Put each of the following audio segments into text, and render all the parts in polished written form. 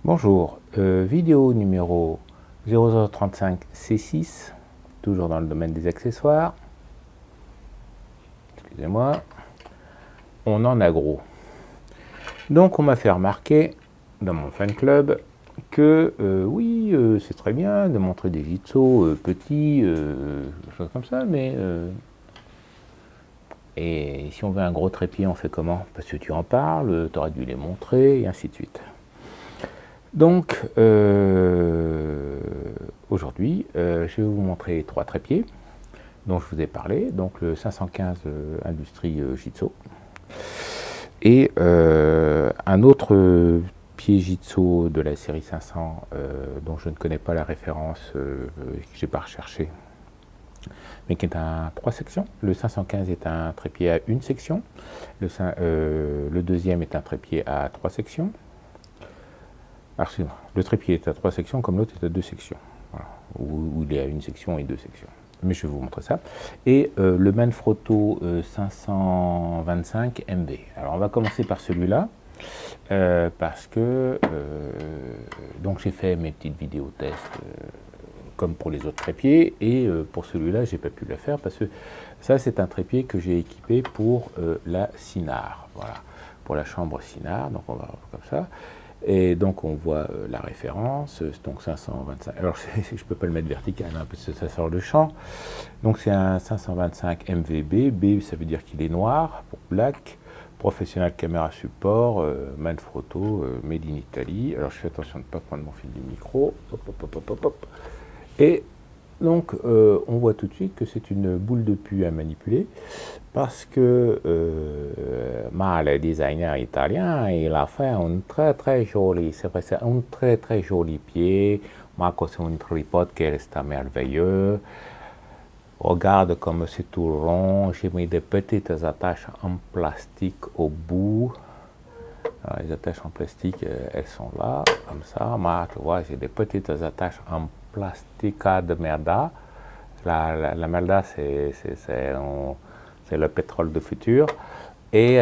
Bonjour, vidéo numéro 0035 C6, toujours dans le domaine des accessoires. Excusez-moi, on en a gros. Donc on m'a fait remarquer dans mon fan club que oui, c'est très bien de montrer des jitsu petits, choses comme ça, mais et si on veut un gros trépied, on fait comment? Parce que tu en parles, tu aurais dû les montrer, et ainsi de suite. Donc, aujourd'hui, je vais vous montrer trois trépieds dont je vous ai parlé. Donc, le 515 Industrie Jitsu et un autre pied Jitsu de la série 500 dont je ne connais pas la référence, que je n'ai pas recherché, mais qui est un 3 sections. Le 515 est un trépied à une section. Le deuxième est un trépied à 3 sections. Alors, le trépied est à 3 sections comme l'autre est à 2 sections. Voilà. Où il est à une section et 2 sections. Mais je vais vous montrer ça. Et le Manfrotto 525 MV. Alors on va commencer par celui-là. Parce que donc j'ai fait mes petites vidéos tests comme pour les autres trépieds. Et pour celui-là, j'ai pas pu le faire parce que ça, c'est un trépied que j'ai équipé pour la Sinard. Voilà. Pour la chambre Sinard. Donc on va voir comme ça. Et donc on voit la référence, donc 525, alors je ne peux pas le mettre vertical hein, parce que ça sort le champ, donc c'est un 525 MVB, B ça veut dire qu'il est noir, pour black, professionnel caméra support, Manfrotto, made in Italy, alors je fais attention de ne pas prendre mon fil du micro, hop, hop, hop, hop, hop, hop. Et donc on voit tout de suite que c'est une boule de pu à manipuler, parce que le designer italien, il a fait un très joli, c'est vrai, c'est un très joli pied. Marco, c'est un tripode qui est merveilleux. Regarde comme c'est tout rond. J'ai mis des petites attaches en plastique au bout. Alors, les attaches en plastique, elles sont là, comme ça. Moi, tu vois, j'ai des petites attaches en plastica de merda. La merda, c'est le pétrole de futur. Et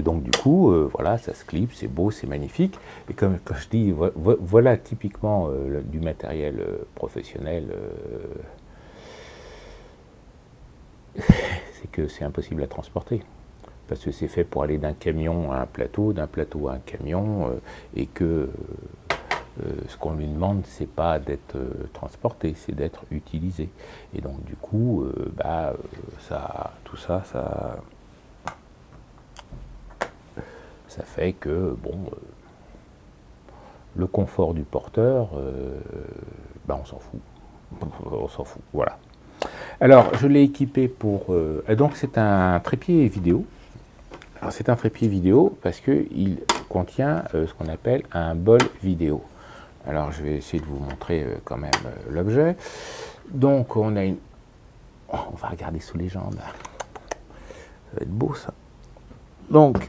donc, du coup, voilà, ça se clip, c'est beau, c'est magnifique. Et comme quand je dis, voilà typiquement du matériel professionnel, c'est que c'est impossible à transporter. Parce que c'est fait pour aller d'un camion à un plateau, d'un plateau à un camion, et que ce qu'on lui demande, c'est pas d'être transporté, c'est d'être utilisé. Et donc, du coup, tout ça, ça fait que, bon, le confort du porteur, on s'en fout. On s'en fout, voilà. Alors, je l'ai équipé pour... donc, c'est un trépied vidéo. Alors, c'est un trépied vidéo parce qu'il contient ce qu'on appelle un bol vidéo. Alors, je vais essayer de vous montrer quand même l'objet. Donc, on a une... Oh, on va regarder sous les jambes. Ça va être beau, ça. Donc,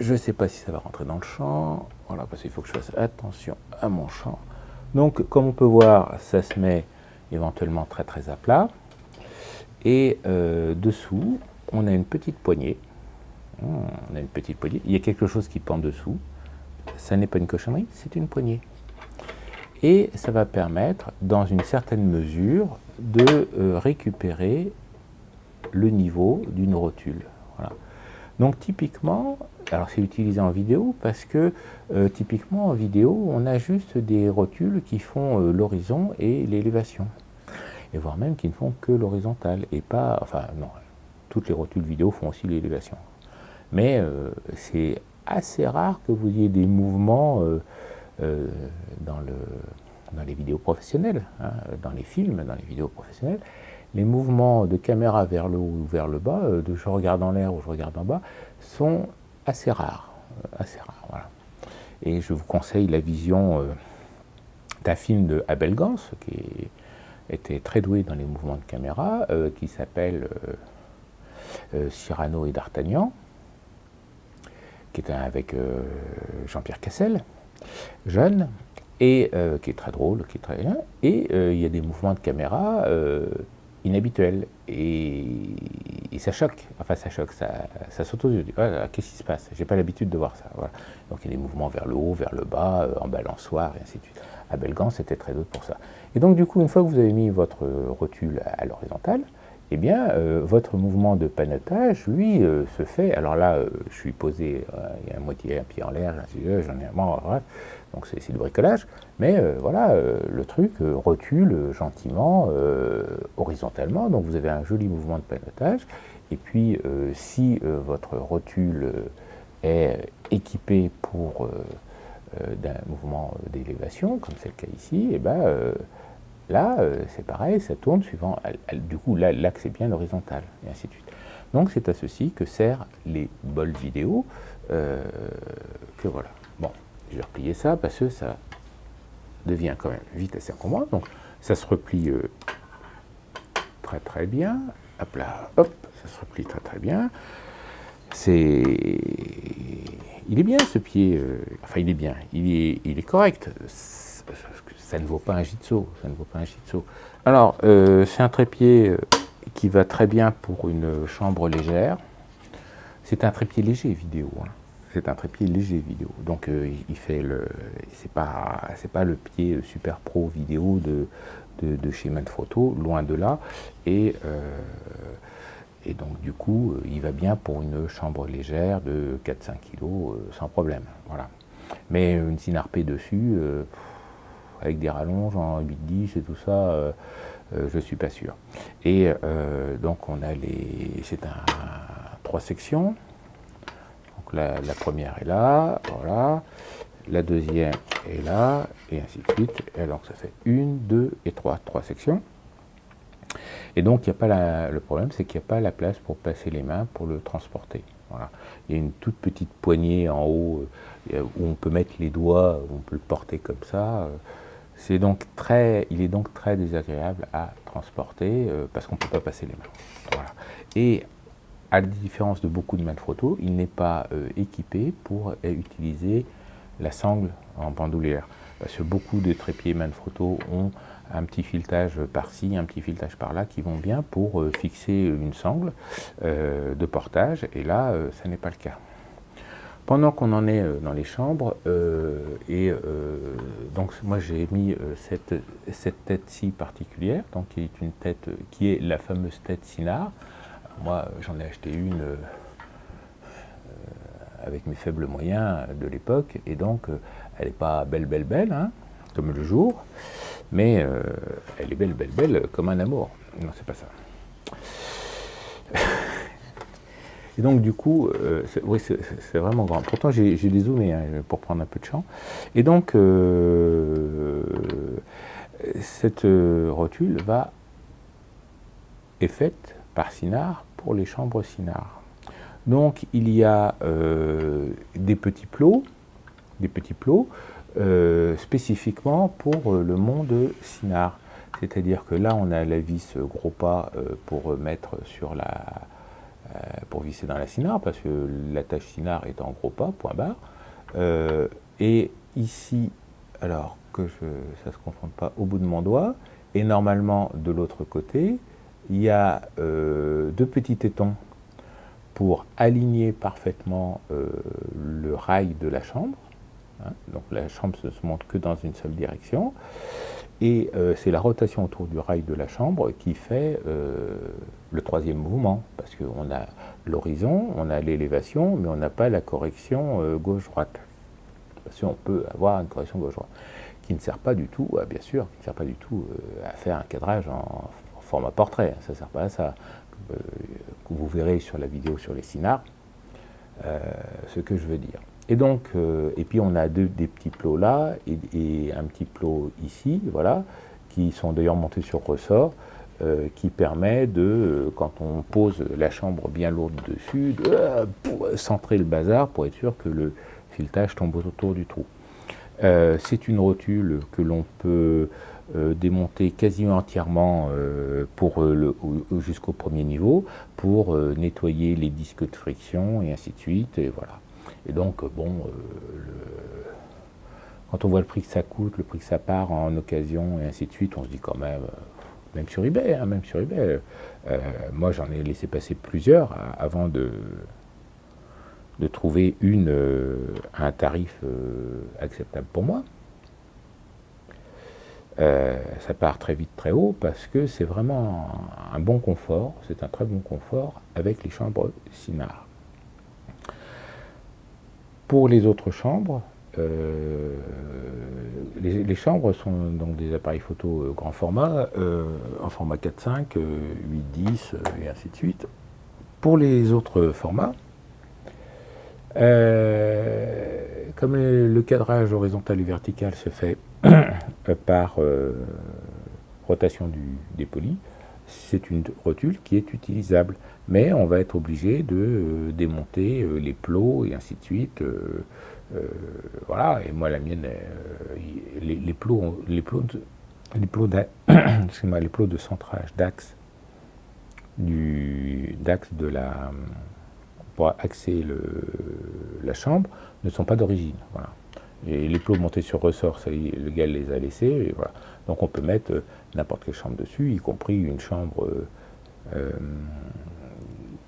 je ne sais pas si ça va rentrer dans le champ. Voilà, parce qu'il faut que je fasse attention à mon champ. Donc, comme on peut voir, ça se met éventuellement très à plat. Et dessous, on a une petite poignée. On a une petite poignée. Il y a quelque chose qui pend dessous. Ça n'est pas une cochonnerie, c'est une poignée. Et ça va permettre, dans une certaine mesure, de récupérer le niveau d'une rotule. Voilà. Donc typiquement, alors c'est utilisé en vidéo parce que typiquement en vidéo, on a juste des rotules qui font l'horizon et l'élévation. Et voire même qui ne font que l'horizontale et pas, enfin non, toutes les rotules vidéo font aussi l'élévation. Mais c'est assez rare que vous ayez des mouvements dans les vidéos professionnelles, hein, dans les films, dans les vidéos professionnelles. Les mouvements de caméra vers le haut ou vers le bas, de je regarde en l'air ou je regarde en bas, sont assez rares. Voilà. Et je vous conseille la vision d'un film de Abel Gans, qui était très doué dans les mouvements de caméra, qui s'appelle Cyrano et D'Artagnan, qui est avec Jean-Pierre Cassel, jeune, et qui est très drôle, qui est très bien. Et il y a des mouvements de caméra inhabituel et ça choque, enfin ça choque, ça saute aux yeux. Voilà, qu'est-ce qui se passe? J'ai pas l'habitude de voir ça. Voilà. Donc il y a des mouvements vers le haut, vers le bas, en balançoire et ainsi de suite. À Belgans, c'était très d'autres pour ça. Et donc du coup, une fois que vous avez mis votre rotule à l'horizontale, eh bien, votre mouvement de panotage, lui, se fait. Alors là, je suis posé, il y a un pied en l'air, j'en ai un, bon, bref, donc c'est du bricolage. Mais voilà, le truc rotule gentiment, horizontalement. Donc vous avez un joli mouvement de panotage. Et puis, si votre rotule est équipée pour d'un mouvement d'élévation, comme c'est le cas ici, et ben là, c'est pareil, ça tourne suivant. Du coup, là, l'axe est bien horizontal, et ainsi de suite. Donc, c'est à ceci que servent les bols vidéo. Que voilà. Bon, je vais replier ça parce que ça devient quand même vite assez encombrant. Donc, ça se replie très très bien. Hop là, hop, ça se replie très très bien. Il est bien ce pied. Enfin, il est bien. Il est correct. Ça ne vaut pas un Jitsu, ça ne vaut pas un Jitsu. Alors, c'est un trépied qui va très bien pour une chambre légère. C'est un trépied léger vidéo. Hein. C'est un trépied léger vidéo. Donc, il fait le. C'est pas le pied super pro vidéo de chez Manfrotto, loin de là. Et donc, du coup, il va bien pour une chambre légère de 4-5 kg sans problème. Voilà. Mais une Sinarpé dessus. Avec des rallonges en 8-10 et tout ça, je ne suis pas sûr. Et donc on a c'est 3 sections. Donc la première est là, voilà. La deuxième est là, et ainsi de suite. Et alors ça fait 1, 2 et 3 sections. Et donc le problème, c'est qu'il n'y a pas la place pour placer les mains pour le transporter. Voilà. Il y a une toute petite poignée en haut où on peut mettre les doigts, où on peut le porter comme ça. Il est donc très désagréable à transporter parce qu'on ne peut pas passer les mains. Voilà. Et à la différence de beaucoup de Manfrotto, il n'est pas équipé pour utiliser la sangle en bandoulière. Parce que beaucoup de trépieds Manfrotto ont un petit filetage par-ci, un petit filetage par-là qui vont bien pour fixer une sangle de portage. Et là, ça n'est pas le cas. Pendant qu'on en est dans les chambres, donc moi j'ai mis cette tête-ci particulière, donc qui est une tête qui est la fameuse tête Sinard. Moi j'en ai acheté une avec mes faibles moyens de l'époque, et donc elle n'est pas belle, hein, comme le jour, mais elle est belle comme un amour. Non, c'est pas ça. Et donc du coup, oui, c'est vraiment grand. Pourtant j'ai dézoomé hein, pour prendre un peu de champ. Et donc cette rotule est faite par Sinard pour les chambres Sinard. Donc il y a des petits plots spécifiquement pour le mont de Sinard. C'est-à-dire que là on a la vis gros pas pour mettre sur pour visser dans la Sinard, parce que l'attache Sinard est en gros pas, point barre. Et ici, alors que ça ne se confonde pas, au bout de mon doigt, et normalement de l'autre côté, il y a 2 petits tétons pour aligner parfaitement le rail de la chambre. Hein, donc la chambre ne se monte que dans une seule direction. Et c'est la rotation autour du rail de la chambre qui fait le 3e mouvement, parce qu'on a l'horizon, on a l'élévation, mais on n'a pas la correction gauche-droite. Parce qu'on peut avoir une correction gauche-droite, qui ne sert pas du tout, bien sûr, qui ne sert pas du tout à faire un cadrage en format portrait, ça ne sert pas à ça. Que vous verrez sur la vidéo sur les Sinards, ce que je veux dire. Et donc, et puis on a des petits plots là et un petit plot ici, voilà, qui sont d'ailleurs montés sur ressort, qui permet de, quand on pose la chambre bien lourde dessus, de centrer le bazar pour être sûr que le filetage tombe autour du trou. C'est une rotule que l'on peut démonter quasiment entièrement jusqu'au 1er niveau pour nettoyer les disques de friction et ainsi de suite, et voilà. Et donc, bon, quand on voit le prix que ça coûte, le prix que ça part en occasion et ainsi de suite, on se dit quand même, même sur eBay, hein, même sur eBay. Moi, j'en ai laissé passer plusieurs avant de trouver un tarif acceptable pour moi. Ça part très vite, très haut, parce que c'est vraiment un bon confort, c'est un très bon confort avec les chambres Cynar. Pour les autres chambres, les chambres sont donc des appareils photo grand format, en format 4.5, 8.10 et ainsi de suite. Pour les autres formats, comme le cadrage horizontal et vertical se fait par rotation du dépoli, c'est une rotule qui est utilisable, mais on va être obligé de démonter les plots et ainsi de suite. Voilà, et moi la mienne, les plots de centrage d'axe pour axer la chambre ne sont pas d'origine. Voilà. Et les plots montés sur ressort, le gars les a laissés. Et voilà. Donc on peut mettre n'importe quelle chambre dessus, y compris une chambre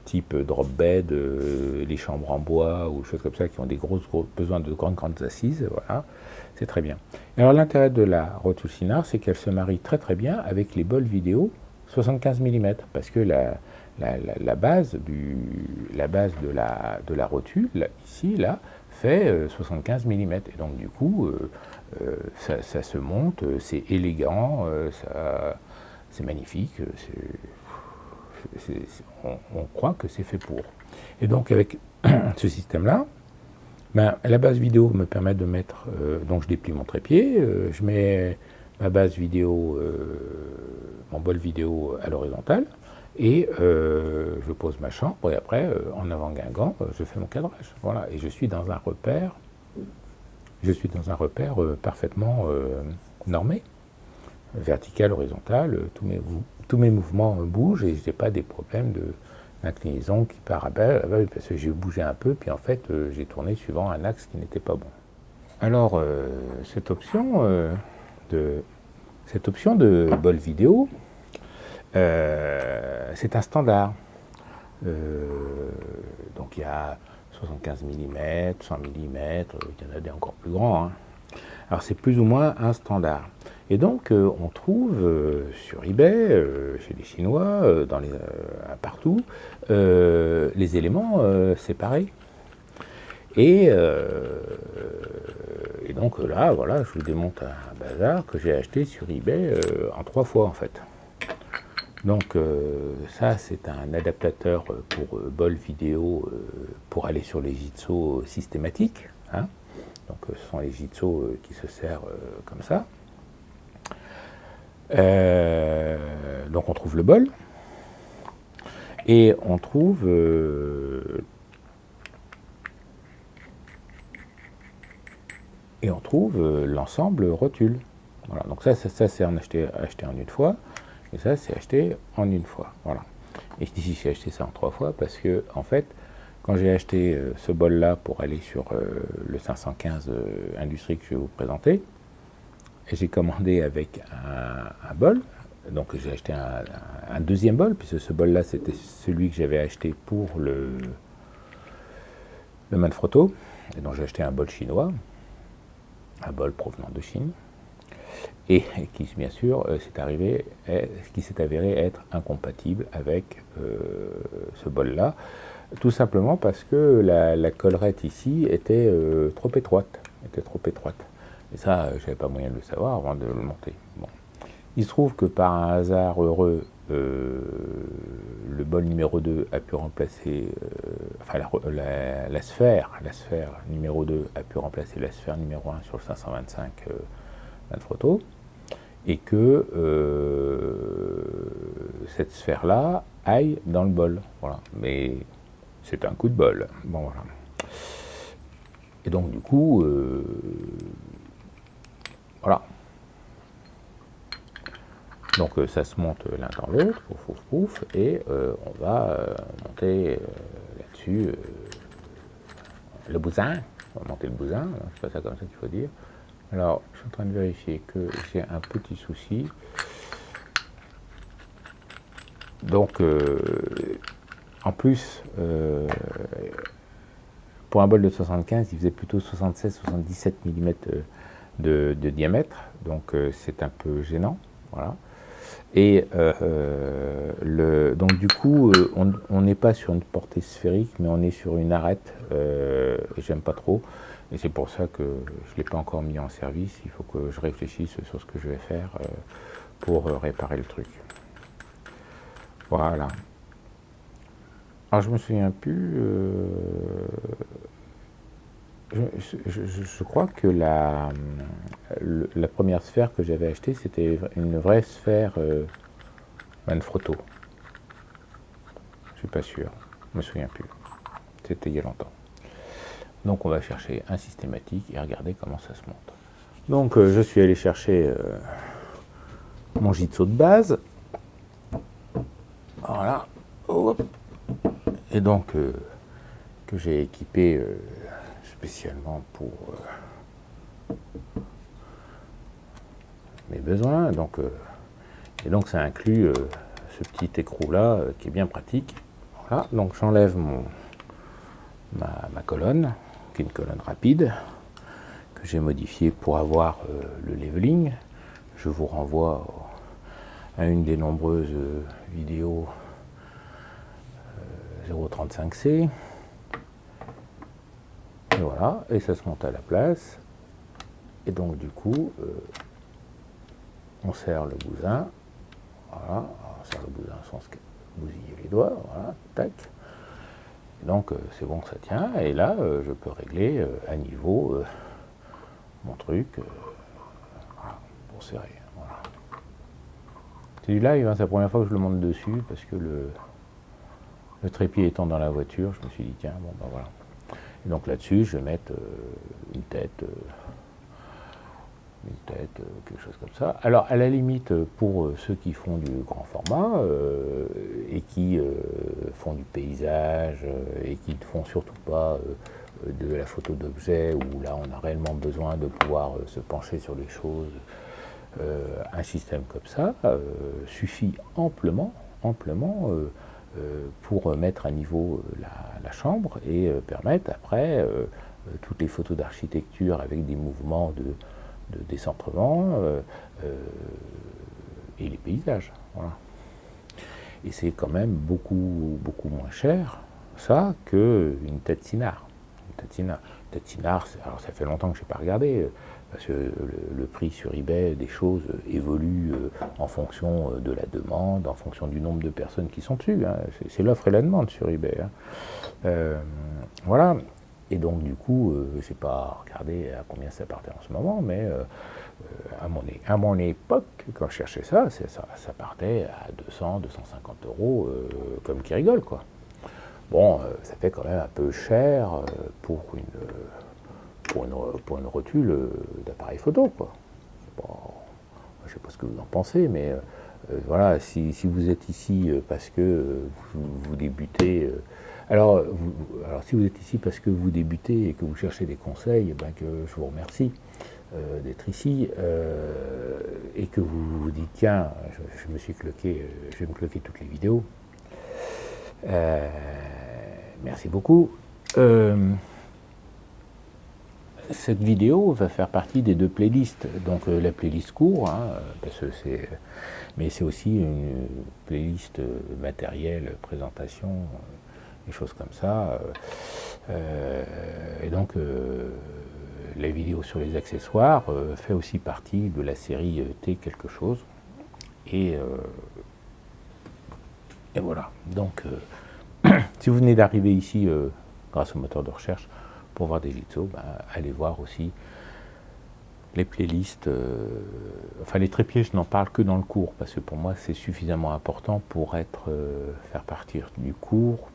type drop bed, les chambres en bois ou choses comme ça qui ont des gros besoin de grandes assises. Voilà. C'est très bien. Et alors l'intérêt de la rotule Cynar, c'est qu'elle se marie très très bien avec les bols vidéo 75 mm, parce que la base de la rotule, ici, là, fait 75 mm. Et donc, du coup, ça se monte, c'est élégant, c'est magnifique, on croit que c'est fait pour. Et donc, avec ce système-là, la base vidéo me permet de mettre, donc je déplie mon trépied, je mets ma base vidéo, mon bol vidéo à l'horizontale, et je pose ma chambre, et après, en avant Guingamp, je fais mon cadrage. Voilà, et je suis dans un repère, parfaitement normé, vertical, horizontal, tous mes mouvements bougent, et je n'ai pas des problèmes d'inclinaison qui part à bas, parce que j'ai bougé un peu, puis en fait, j'ai tourné suivant un axe qui n'était pas bon. Alors, cette option de bol vidéo, c'est un standard. Donc il y a 75 mm, 100 mm, il y en a des encore plus grands. Hein. Alors c'est plus ou moins un standard. Et donc on trouve sur eBay, chez les Chinois, partout, les éléments séparés. Et donc là, voilà, je vous démonte un bazar que j'ai acheté sur eBay en 3 fois en fait. Donc ça, c'est un adaptateur pour bol vidéo pour aller sur les Jitso systématiques. Hein. Donc ce sont les Jitso qui se servent comme ça. Donc on trouve le bol et on trouve l'ensemble rotule. Voilà. Donc ça c'est acheté en une fois. Et ça, c'est acheté en une fois. Voilà. Et je dis j'ai acheté ça en 3 fois parce que, en fait, quand j'ai acheté ce bol-là pour aller sur le 515 Industrie que je vais vous présenter, j'ai commandé avec un bol. Donc j'ai acheté un deuxième bol, puisque ce bol-là, c'était celui que j'avais acheté pour le Manfrotto. Et donc j'ai acheté un bol chinois, un bol provenant de Chine. Et qui, bien sûr, s'est avéré être incompatible avec ce bol-là, tout simplement parce que la collerette ici était trop étroite. Et ça, je n'avais pas moyen de le savoir avant de le monter. Bon. Il se trouve que par un hasard heureux, le bol numéro 2 a pu remplacer, la sphère numéro 2 a pu remplacer la sphère numéro 1 sur le 525 Manfrotto, et que cette sphère-là aille dans le bol. Voilà. Mais c'est un coup de bol. Bon, voilà. Et donc, du coup, voilà. Donc, ça se monte l'un dans l'autre, pouf, et on va monter là-dessus le bousin. On va monter le bousin, c'est pas ça comme ça qu'il faut dire. Alors, je suis en train de vérifier que j'ai un petit souci. Donc, en plus, pour un bol de 75, il faisait plutôt 76-77 mm de diamètre, donc c'est un peu gênant, voilà. Et donc du coup, on n'est pas sur une portée sphérique, mais on est sur une arête, et j'aime pas trop, et c'est pour ça que je ne l'ai pas encore mis en service. Il faut que je réfléchisse sur ce que je vais faire pour réparer le truc. Voilà. Alors je me souviens plus, je crois que la première sphère que j'avais achetée, c'était une vraie sphère Manfrotto. Je suis pas sûr, je me souviens plus. C'était il y a longtemps. Donc on va chercher un systématique et regarder comment ça se monte. Donc je suis allé chercher mon Jitsu de base. Voilà. Hop. Et donc que j'ai équipé spécialement pour mes besoins. Donc, et donc ça inclut ce petit écrou là qui est bien pratique. Voilà. Donc j'enlève ma colonne, qui est une colonne rapide, que j'ai modifiée pour avoir le leveling. Je vous renvoie à une des nombreuses vidéos 035C. Et voilà, et ça se monte à la place. Et donc du coup, on serre le bousin. Voilà, on serre le bousin sans se bousiller les doigts. Voilà, tac. Et donc c'est bon, ça tient. Et là, je peux régler à niveau mon truc voilà, pour serrer. Voilà. C'est du live, hein, c'est la première fois que je le monte dessus parce que le trépied étant dans la voiture, je me suis dit tiens, bon ben voilà. Et donc là-dessus, je vais mettre une tête, quelque chose comme ça. Alors, à la limite, pour ceux qui font du grand format et qui font du paysage et qui ne font surtout pas de la photo d'objet, où là, on a réellement besoin de pouvoir se pencher sur les choses, un système comme ça suffit amplement pour mettre à niveau la chambre et permettre après toutes les photos d'architecture avec des mouvements de décentrement et les paysages. Voilà. Et c'est quand même beaucoup moins cher, ça, qu'une tête Sinard. Une tête Sinard, alors ça fait longtemps que je n'ai pas regardé, parce que le prix sur eBay des choses évolue en fonction de la demande, en fonction du nombre de personnes qui sont dessus. Hein. C'est l'offre et la demande sur eBay. Hein. Voilà. Et donc du coup, je n'ai pas regardé à combien ça partait en ce moment, mais à mon époque, quand je cherchais ça partait à 200, 250 euros, comme qui rigole, quoi. Bon, ça fait quand même un peu cher pour une rotule d'appareil photo, quoi. Bon, je ne sais pas ce que vous en pensez, mais voilà, si vous êtes ici parce que vous débutez, alors si vous êtes ici parce que vous débutez et que vous cherchez des conseils, eh ben, que je vous remercie d'être ici et que vous vous dites tiens, je me suis cloqué, je vais me cloquer toutes les vidéos. Merci beaucoup. Cette vidéo va faire partie des deux playlists, donc la playlist court, hein, parce que mais c'est aussi une playlist matériel, présentation, des choses comme ça. Et donc la vidéo sur les accessoires fait aussi partie de la série T quelque chose. Et voilà. Donc si vous venez d'arriver ici grâce au moteur de recherche pour voir des Jitsu, allez voir aussi les playlists. Enfin, les trépieds, je n'en parle que dans le cours, parce que pour moi, c'est suffisamment important pour faire partir du cours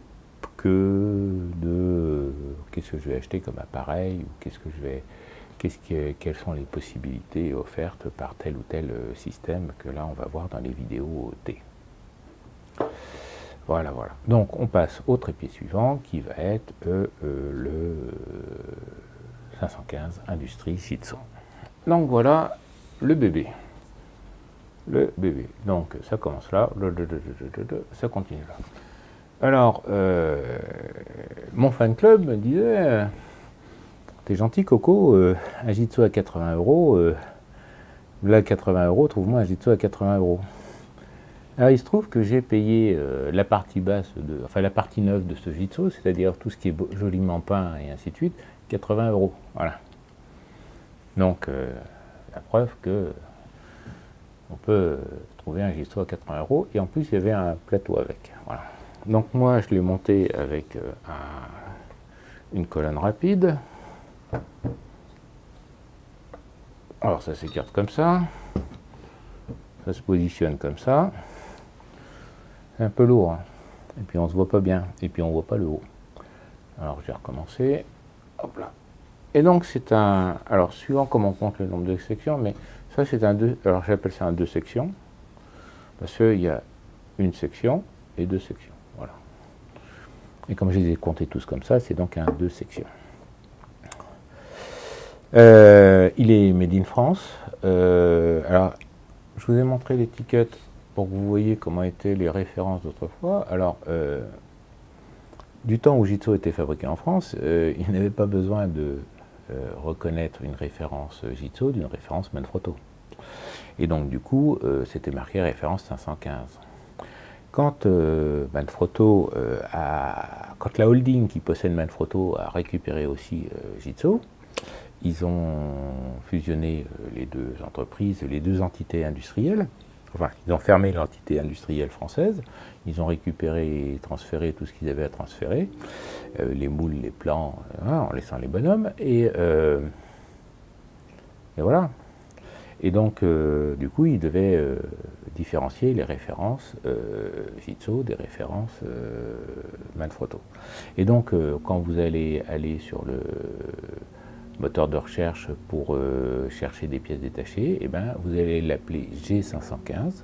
que de qu'est-ce que je vais acheter comme appareil, ou quelles sont les possibilités offertes par tel ou tel système que là, on va voir dans les vidéos T. Voilà. Donc, on passe au trépied suivant, qui va être le 515 Industrie Jitsu. Donc, voilà le bébé. le bébé. Donc ça commence là, ça continue là. Alors, mon fan club me disait, t'es gentil Coco, un Jitsu à 80 euros, là 80 euros, trouve-moi un Jitsu à 80 euros. Alors il se trouve que j'ai payé la partie basse, enfin la partie neuve de ce Jitsu, c'est-à-dire tout ce qui est joliment peint et ainsi de suite, 80 euros. Voilà. Donc la preuve que on peut trouver un Jitsu à 80 euros et en plus il y avait un plateau avec. Voilà. Donc moi je l'ai monté avec une colonne rapide. Alors ça s'écarte comme ça se positionne comme ça. C'est un peu lourd, hein. Et puis on se voit pas bien, et puis on voit pas le haut. Alors je vais recommencer. Hop là. Et donc c'est un, alors suivant comment on compte le nombre de sections, mais ça c'est un 2, alors j'appelle ça un 2 sections, parce qu'il y a une section et 2 sections, voilà. Et comme je les ai comptés tous comme ça, c'est donc un 2 sections. Il est made in France. Alors, je vous ai montré l'étiquette pour que vous voyez comment étaient les références d'autrefois. Alors, du temps où Jitsu était fabriqué en France, il n'avait pas besoin de reconnaître une référence Jitsu d'une référence Manfrotto. Et donc, du coup, c'était marqué référence 515. Quand Manfrotto quand la holding qui possède Manfrotto a récupéré aussi Jitsu, ils ont fusionné les deux entreprises, les deux entités industrielles. Enfin, ils ont fermé l'entité industrielle française. Ils ont récupéré et transféré tout ce qu'ils avaient à transférer, les moules, les plans, en laissant les bonhommes. Et voilà. Et donc, du coup, ils devaient différencier les références Jitsu des références Manfrotto. Et donc, quand vous allez aller sur le moteur de recherche pour chercher des pièces détachées, eh ben, vous allez l'appeler G515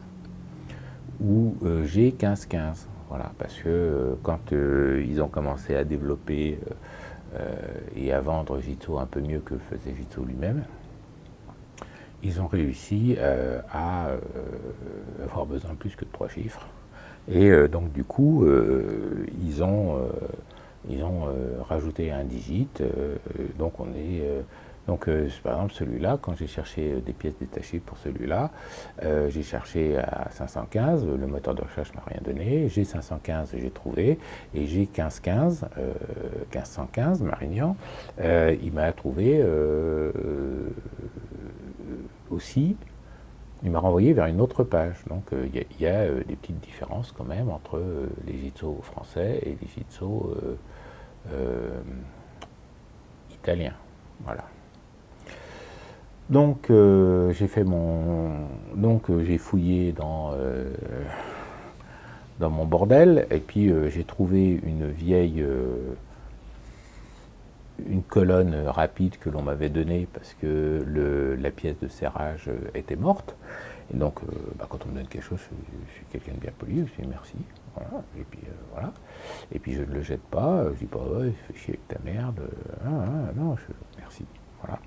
ou G1515. Voilà, parce que quand ils ont commencé à développer et à vendre Jitsu un peu mieux que faisait Jitsu lui-même, ils ont réussi à avoir besoin de plus que de 3 chiffres. Et donc du coup, ils ont rajouté un digit. Donc on est... par exemple, celui-là, quand j'ai cherché des pièces détachées pour celui-là, j'ai cherché à 515, le moteur de recherche m'a rien donné, G515 j'ai trouvé, et G1515, 1515, Marignan, il m'a trouvé aussi, il m'a renvoyé vers une autre page. Donc il y a des petites différences quand même entre les Jitsu français et les Jitsu italiens. Voilà. Donc j'ai fait j'ai fouillé dans mon bordel et puis j'ai trouvé une vieille une colonne rapide que l'on m'avait donnée parce que la pièce de serrage était morte. Et donc, quand on me donne quelque chose, je suis quelqu'un de bien poli, je dis merci. Voilà. Et puis voilà. Et puis je ne le jette pas, je dis pas ouais, fais chier avec ta merde. Non, merci. Voilà.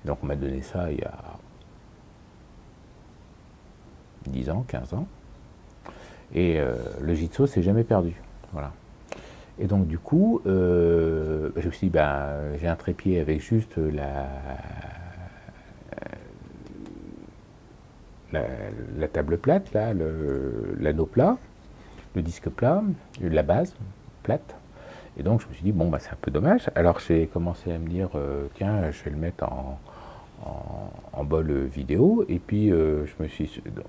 Et donc on m'a donné ça il y a 10 ans, 15 ans. Et le Jitsu s'est jamais perdu. Voilà. Et donc du coup, je me suis dit, j'ai un trépied avec juste la table plate, là, l'anneau plat, le disque plat, la base plate. Et donc je me suis dit, c'est un peu dommage. Alors j'ai commencé à me dire, tiens, je vais le mettre en bol vidéo. Et puis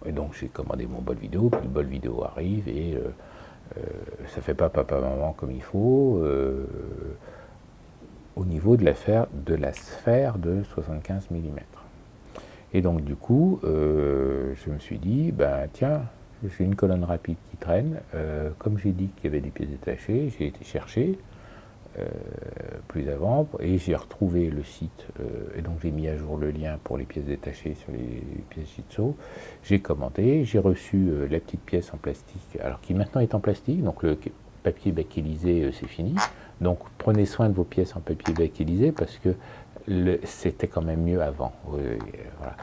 et donc j'ai commandé mon bol vidéo, puis le bol vidéo arrive et ça fait pas papa maman comme il faut au niveau de la sphère de 75 mm. Et donc du coup, je me suis dit, tiens, j'ai une colonne rapide qui traîne. Comme j'ai dit qu'il y avait des pièces détachées, j'ai été chercher plus avant et j'ai retrouvé le site. Et donc j'ai mis à jour le lien pour les pièces détachées sur les pièces Jitsu. J'ai commandé, j'ai reçu la petite pièce en plastique, alors qui maintenant est en plastique, donc le papier bakélisé c'est fini. Donc prenez soin de vos pièces en papier bakélisé parce que c'était quand même mieux avant. Voilà.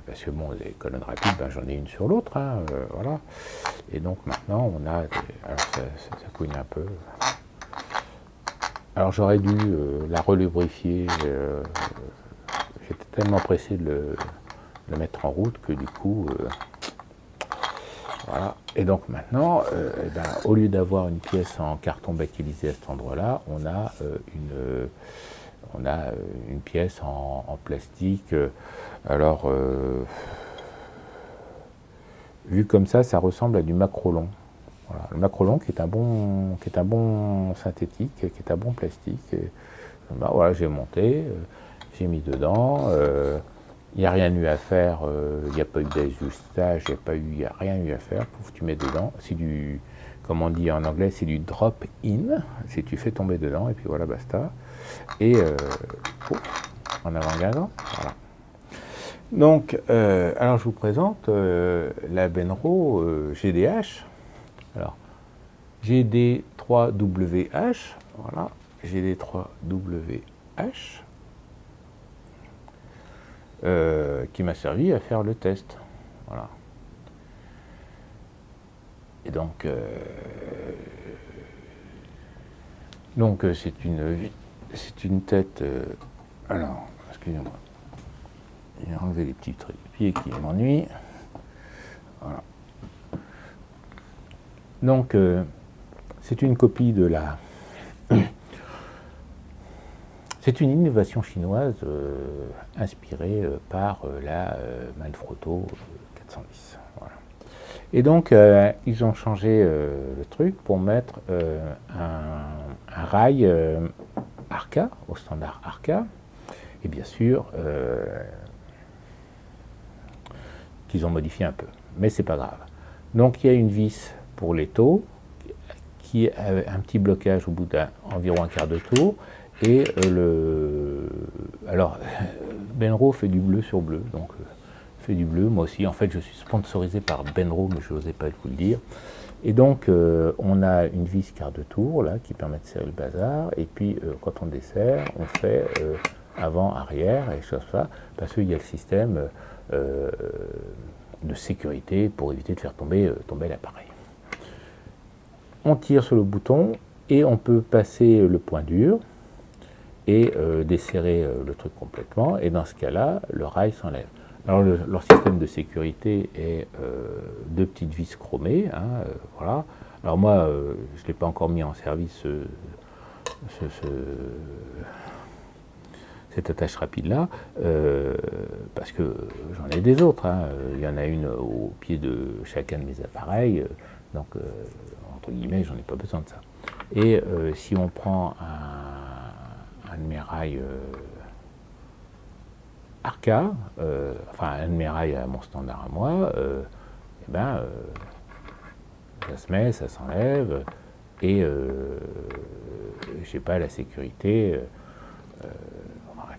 parce que bon, les colonnes rapides, ben, j'en ai une sur l'autre, hein, voilà. Et donc maintenant, on a, alors ça couine un peu. Alors j'aurais dû la relubrifier, j'étais tellement pressé de le mettre en route que du coup, voilà. Et donc maintenant, eh ben, au lieu d'avoir une pièce en carton bactélisé à cet endroit-là, on a une pièce en plastique. Alors, vu comme ça ressemble à du macrolon. Voilà. Le macrolon qui est un bon synthétique, qui est un bon plastique. Et, ben, voilà, j'ai monté, j'ai mis dedans. Il n'y a rien eu à faire, il n'y a pas eu d'ajustage, il n'y a rien eu à faire. Pouf, tu mets dedans. C'est du, comme on dit en anglais, c'est du drop-in. Si tu fais tomber dedans, et puis voilà, basta. Et pouf, en avant Guingamp, voilà. Donc, alors je vous présente la Benro GDH. Alors, GD3WH, voilà, GD3WH, qui m'a servi à faire le test, voilà. Et donc c'est une tête, alors, excusez-moi, j'ai enlevé les petits pieds qui m'ennuient, voilà. Donc, c'est une copie de la... C'est une innovation chinoise inspirée par la Manfrotto 410. Voilà. Et donc, ils ont changé le truc pour mettre un rail Arca, au standard Arca, et bien sûr, qu'ils ont modifié un peu. Mais c'est pas grave. Donc, il y a une vis pour les taux, qui a un petit blocage au bout d'environ un quart de tour, et alors, Benro fait du bleu sur bleu, donc fait du bleu, moi aussi, en fait je suis sponsorisé par Benro, mais je n'osais pas vous le dire, et donc on a une vis quart de tour, là, qui permet de serrer le bazar, et puis quand on dessert, on fait avant, arrière, et choses ça, parce qu'il y a le système de sécurité pour éviter de faire tomber l'appareil. On tire sur le bouton et on peut passer le point dur et desserrer le truc complètement, et dans ce cas-là, le rail s'enlève. Alors leur système de sécurité est deux petites vis chromées, hein, voilà. Alors moi, je ne l'ai pas encore mis en service, cette attache rapide-là, parce que j'en ai des autres, hein. Il y en a une au pied de chacun de mes appareils, donc entre guillemets, j'en ai pas besoin de ça. Et si on prend un de mes rails Arca, enfin un de mes rails à mon standard à moi, et ben, ça se met, ça s'enlève, et j'ai pas la sécurité,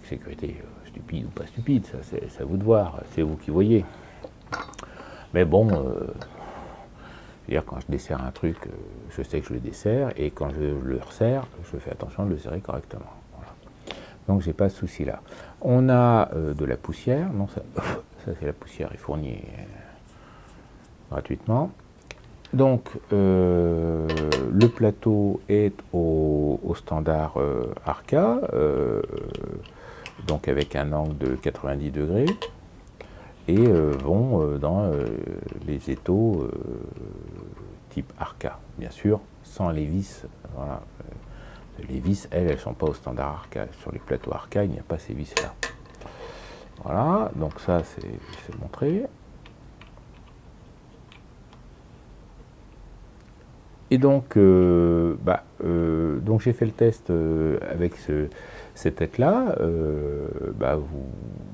sécurité stupide ou pas stupide, ça c'est à vous de voir, c'est vous qui voyez. Mais bon, c'est-à-dire quand je desserre un truc, je sais que je le desserre, et quand je le resserre, je fais attention de le serrer correctement. Voilà. Donc j'ai pas ce souci-là. On a de la poussière, non, ça c'est la poussière est fournie gratuitement. Donc le plateau est au standard Arca, donc avec un angle de 90 degrés, et vont dans les étaux type Arca, bien sûr, sans les vis. Voilà. Les vis, elles ne sont pas au standard Arca. Sur les plateaux Arca, il n'y a pas ces vis-là. Voilà, donc ça, c'est montré. Et donc, donc j'ai fait le test avec cette tête-là.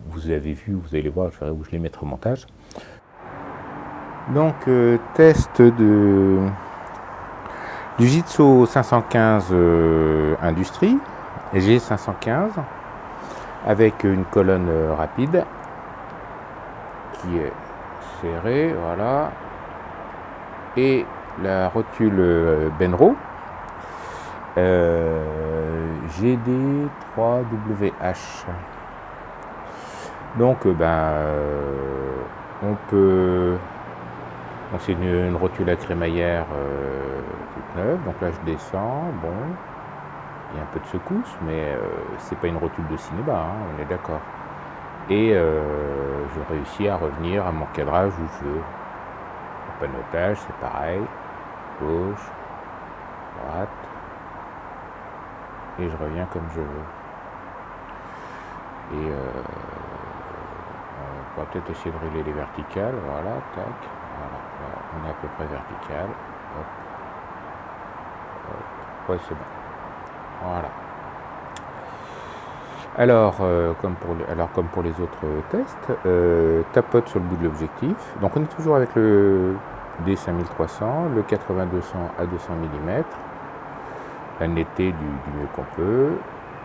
Vous avez vu, vous allez voir, je verrai où je les mettrai au montage. Donc, test du Jitsu 515 Industrie, G515, avec une colonne rapide qui est serrée, voilà, et la rotule Benro GD3WH. Donc on peut... Donc c'est une rotule à crémaillère toute neuve. Donc là je descends, bon, il y a un peu de secousse, mais c'est pas une rotule de cinéma, hein, on est d'accord. Et je réussis à revenir à mon cadrage où je veux. Le panotage, c'est pareil, gauche, droite, et je reviens comme je veux. Et on va peut-être essayer de régler les verticales, voilà, tac, voilà, là, on est à peu près vertical, hop, hop, ouais c'est bon, voilà. Alors, comme pour les autres tests, tapote sur le bout de l'objectif. Donc on est toujours avec le D5300, le 80-200 à 200 mm, la netteté du mieux qu'on peut.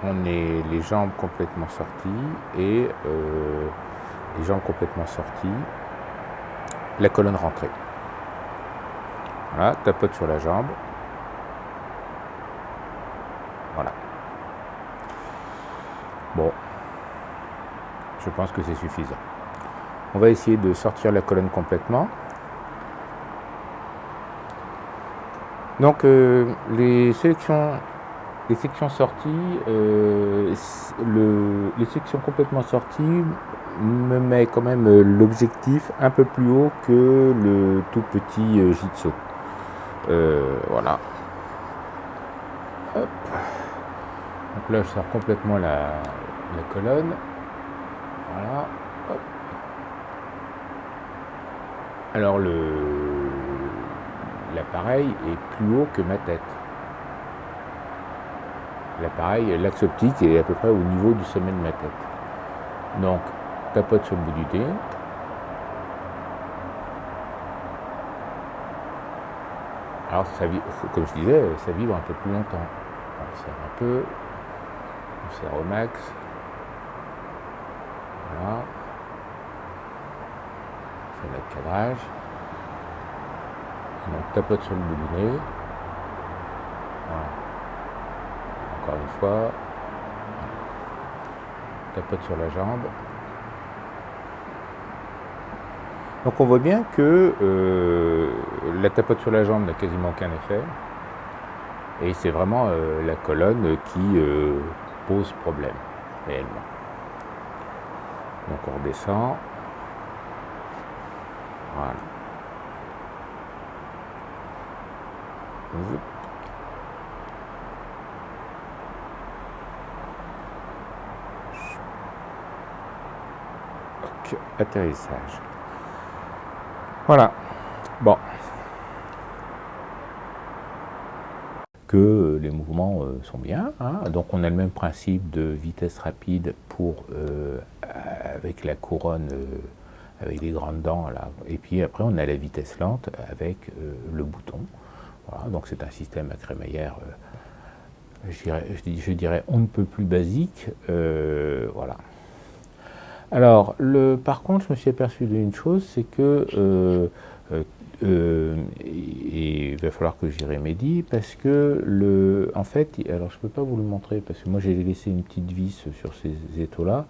On est les jambes complètement sorties et les jambes complètement sorties, la colonne rentrée. Voilà, tapote sur la jambe. Voilà. Bon, je pense que c'est suffisant. On va essayer de sortir la colonne complètement. Donc les sections sorties, les sections complètement sorties me met quand même l'objectif un peu plus haut que le tout petit Jitsu. Voilà. Hop. Donc là je sors complètement la colonne. Voilà. Hop. Alors l'appareil est plus haut que ma tête. L'appareil, l'axe optique est à peu près au niveau du sommet de ma tête. Donc, tapote sur le bout du dé. Alors, comme je disais, ça vibre un peu plus longtemps. On serre un peu, on serre au max. Voilà. C'est notre cadrage. Donc, tapote sur le bout du nez. Voilà. Encore une fois. Voilà. Tapote sur la jambe. Donc on voit bien que la tapote sur la jambe n'a quasiment aucun effet. Et c'est vraiment la colonne qui pose problème, réellement. Donc on redescend. Voilà. Ok, atterrissage. Voilà. Bon. Que les mouvements sont bien, hein. Donc on a le même principe de vitesse rapide pour avec la couronne avec les grandes dents là, et puis après on a la vitesse lente avec le bouton. Voilà, donc c'est un système à crémaillère, je dirais on ne peut plus basique, voilà. Alors par contre je me suis aperçu d'une chose, c'est que et il va falloir que j'y remédie parce que en fait, alors je peux pas vous le montrer parce que moi j'ai laissé une petite vis sur ces étaux là.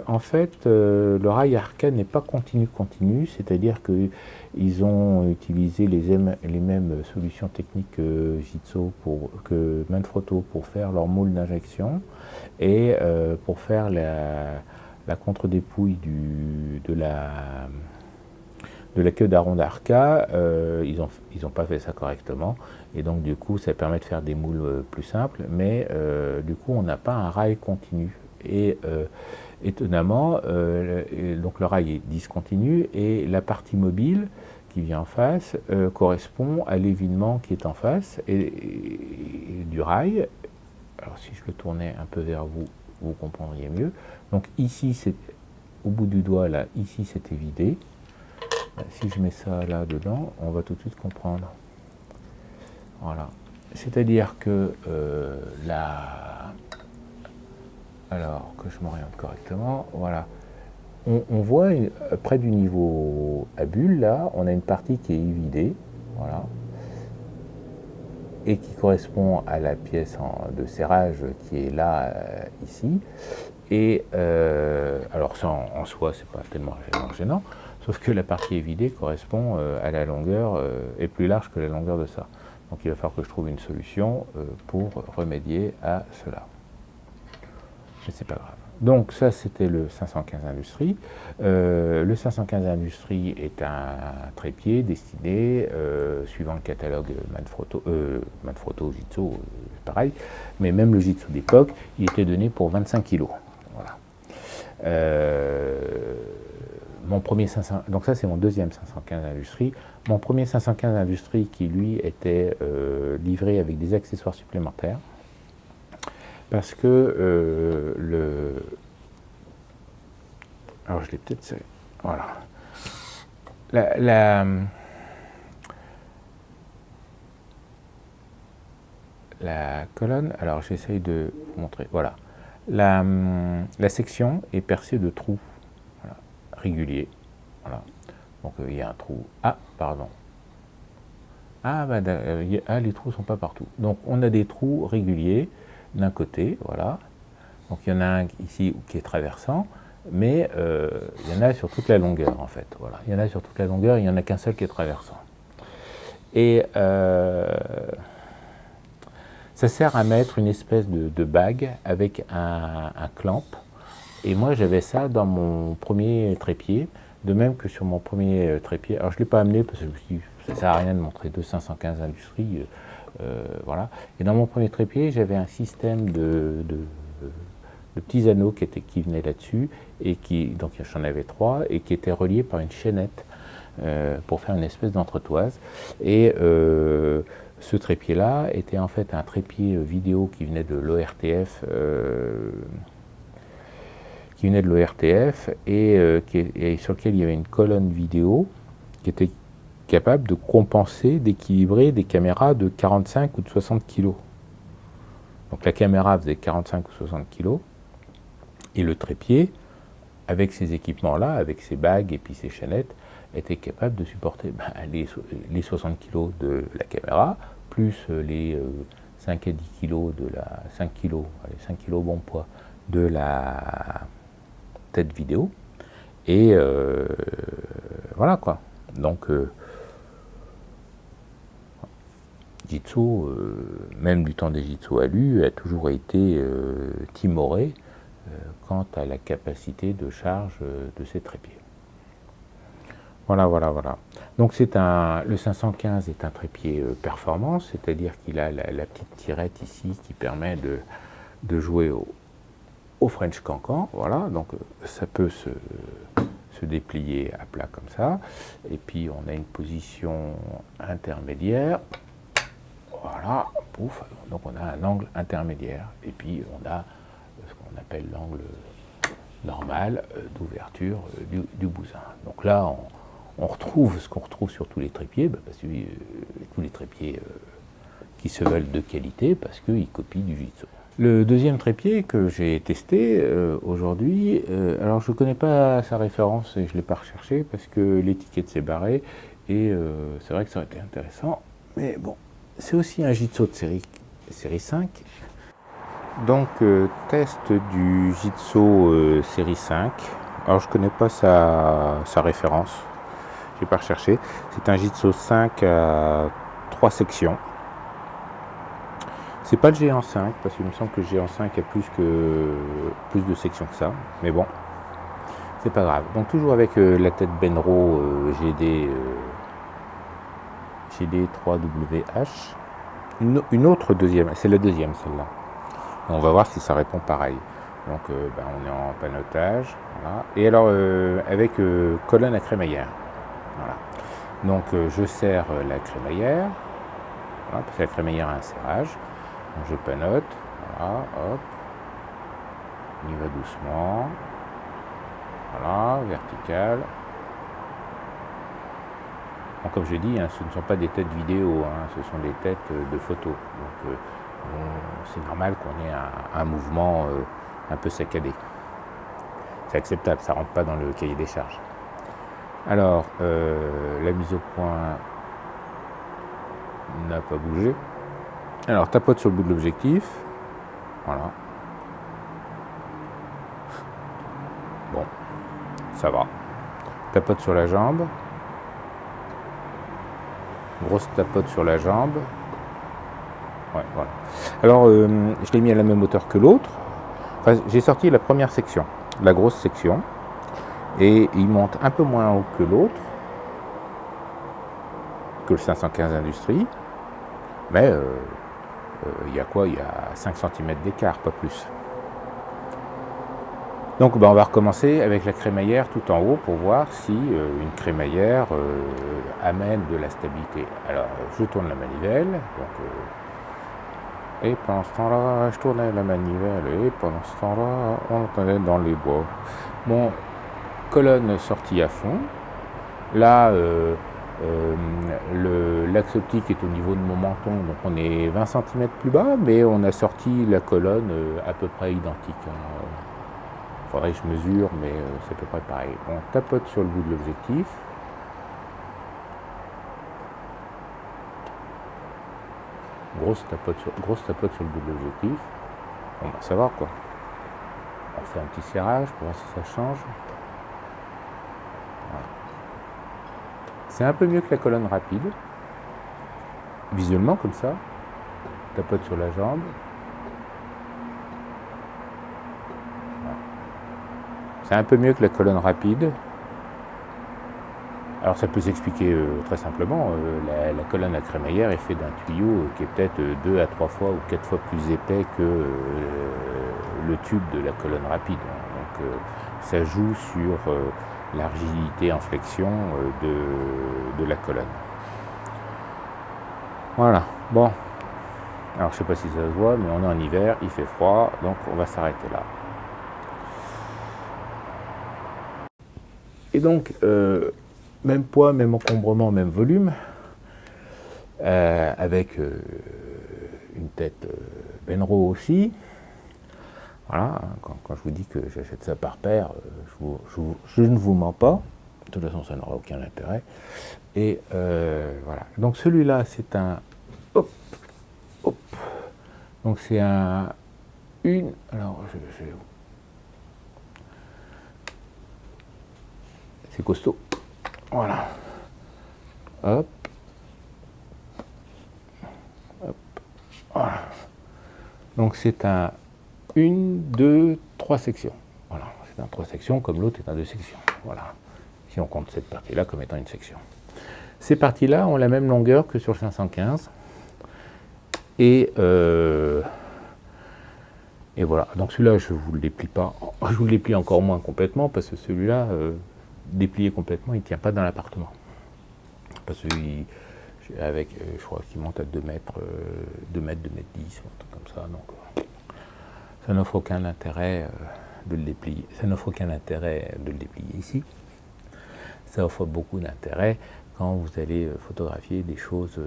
En fait, le rail Arca n'est pas continu, c'est-à-dire qu'ils ont utilisé les mêmes solutions techniques que Jitsu, que Manfrotto pour faire leur moule d'injection et pour faire la contre-dépouille de la queue d'aron d'Arca, ils ont pas fait ça correctement, et donc du coup ça permet de faire des moules plus simples, mais du coup on n'a pas un rail continu, et étonnamment, donc le rail est discontinu, et la partie mobile qui vient en face correspond à l'évinement qui est en face et du rail. Alors si je le tournais un peu vers vous, vous comprendriez mieux. Donc ici, c'est au bout du doigt, là, ici c'était vidé. Si je mets ça là dedans, on va tout de suite comprendre. Voilà. C'est-à-dire que alors que je m'oriente correctement, voilà. On voit près du niveau à bulle, là, on a une partie qui est évidée, voilà, et qui correspond à la pièce de serrage qui est là, ici. Et alors ça en soi, c'est pas tellement gênant, sauf que la partie évidée correspond à la longueur, est plus large que la longueur de ça. Donc il va falloir que je trouve une solution pour remédier à cela. Mais c'est pas grave. Donc ça, c'était le 515 Industrie. Le 515 Industrie est un trépied destiné, suivant le catalogue Manfrotto, Jitsu, pareil, mais même le Jitsu d'époque, il était donné pour 25 kg. Voilà. Mon premier 500, donc ça c'est mon deuxième 515 Industrie. Mon premier 515 Industrie qui lui était livré avec des accessoires supplémentaires. Parce que alors je l'ai peut-être... Voilà. La colonne, alors j'essaye de vous montrer, voilà. La section est percée de trous, voilà, réguliers. Voilà. Donc il y a un trou. Ah, pardon. Ah, les trous ne sont pas partout. Donc on a des trous réguliers d'un côté, voilà. Donc il y en a un ici qui est traversant, mais il y en a sur toute la longueur en fait. Voilà. Il y en a sur toute la longueur, il n'y en a qu'un seul qui est traversant. Et ça sert à mettre une espèce de bague avec un clamp. Et moi j'avais ça dans mon premier trépied, de même que sur mon premier trépied. Alors je ne l'ai pas amené parce que je me suis dit, ça ne sert à rien de montrer 515 Industries. Voilà. Et dans mon premier trépied, j'avais un système de petits anneaux qui venaient là-dessus, et donc j'en avais 3, et qui étaient reliés par une chaînette pour faire une espèce d'entretoise. Et ce trépied-là était en fait un trépied vidéo qui venait de l'ORTF, et sur lequel il y avait une colonne vidéo qui était capable de compenser, d'équilibrer des caméras de 45 ou de 60 kg. Donc la caméra faisait 45 ou 60 kg, et le trépied, avec ces équipements-là, avec ses bagues et puis ses chaînettes, était capable de supporter les 60 kg de la caméra, plus les 5 à 10 kg de la 5 kg, allez, 5 kg bon poids de la tête vidéo. Et voilà quoi. Donc Jitsu, même du temps des Jitsu Alu, a toujours été timoré quant à la capacité de charge de ces trépieds. Voilà. Donc le 515 est un trépied performance, c'est-à-dire qu'il a la petite tirette ici qui permet de jouer au French Cancan. Voilà, donc ça peut se déplier à plat comme ça. Et puis on a une position intermédiaire. Voilà, pouf, donc on a un angle intermédiaire. Et puis on a ce qu'on appelle l'angle normal d'ouverture du bousin. Donc là, on retrouve ce qu'on retrouve sur tous les trépieds, parce que tous les trépieds qui se veulent de qualité, parce qu'ils copient du Jitsu. Le deuxième trépied que j'ai testé aujourd'hui, alors je ne connais pas sa référence et je ne l'ai pas recherché parce que l'étiquette s'est barrée, et c'est vrai que ça aurait été intéressant, mais bon, c'est aussi un Jitsu de série 5. Donc test du Jitsu série 5. Alors je ne connais pas sa référence, je n'ai pas recherché. C'est un Jitsu 5 à 3 sections. C'est pas le Géant 5, parce qu'il me semble que le Géant 5 a plus de sections que ça, mais bon, c'est pas grave. Donc toujours avec la tête Benro GD 3WH. Une autre deuxième, c'est la deuxième celle-là. On va voir si ça répond pareil. Donc on est en panotage, voilà. Et alors avec colonne à crémaillère. Voilà. Donc je serre la crémaillère, voilà, parce que la crémaillère a un serrage. Donc je panote, voilà, hop, on y va doucement, voilà, vertical. Donc, comme je dis, ce ne sont pas des têtes vidéo, ce sont des têtes de photos. Donc c'est normal qu'on ait un mouvement un peu saccadé. C'est acceptable, ça ne rentre pas dans le cahier des charges. Alors, la mise au point n'a pas bougé. Alors, tapote sur le bout de l'objectif. Voilà. ça va. Tapote sur la jambe. Grosse tapote sur la jambe. Ouais, voilà. Alors, je l'ai mis à la même hauteur que l'autre. Enfin, j'ai sorti la première section, la grosse section. Et il monte un peu moins haut que l'autre, que le 515 Industrie. Mais il y a quoi? Il y a 5 cm d'écart, pas plus. Donc on va recommencer avec la crémaillère tout en haut pour voir si une crémaillère amène de la stabilité. Alors je tourne la manivelle, et pendant ce temps-là, je tournais la manivelle, et pendant ce temps-là, on entendait dans les bois. Bon, colonne sortie à fond. Là, l'axe optique est au niveau de mon menton, donc on est 20 cm plus bas, mais on a sorti la colonne à peu près identique. Faudrait que je mesure, mais c'est à peu près pareil. On tapote sur le bout de l'objectif. Grosse tapote sur le bout de l'objectif. On va savoir quoi. On fait un petit serrage pour voir si ça change. Voilà. C'est un peu mieux que la colonne rapide. Visuellement comme ça. Tapote sur la jambe. C'est un peu mieux que la colonne rapide. Alors ça peut s'expliquer très simplement. La colonne à crémaillère est faite d'un tuyau qui est peut-être 2 à 3 fois ou 4 fois plus épais que le tube de la colonne rapide. Donc ça joue sur la rigidité en flexion de la colonne. Voilà, bon. Alors je ne sais pas si ça se voit, mais on est en hiver, il fait froid, donc on va s'arrêter là. Et donc, même poids, même encombrement, même volume, avec une tête Benro aussi. Voilà, quand je vous dis que j'achète ça par paire, je ne vous mens pas. De toute façon, ça n'aura aucun intérêt. Et voilà. Donc celui-là, c'est un... Hop, hop. Donc c'est un... Alors, c'est costaud. Voilà. Hop. Hop. Voilà. Donc c'est un 1, 2, 3 sections. Voilà. C'est un 3 sections comme l'autre est un 2 sections. Voilà. Si on compte cette partie-là comme étant une section. Ces parties-là ont la même longueur que sur le 515. Et voilà. Donc celui-là, je ne vous le déplie pas. Je vous le déplie encore moins complètement parce que celui-là... déplié complètement, il ne tient pas dans l'appartement. Parce que je crois qu'il monte à 2 mètres, 2 mètres 10, un truc comme ça. Donc, ça n'offre aucun intérêt de le déplier. Ça n'offre aucun intérêt de le déplier ici. Ça offre beaucoup d'intérêt quand vous allez photographier des choses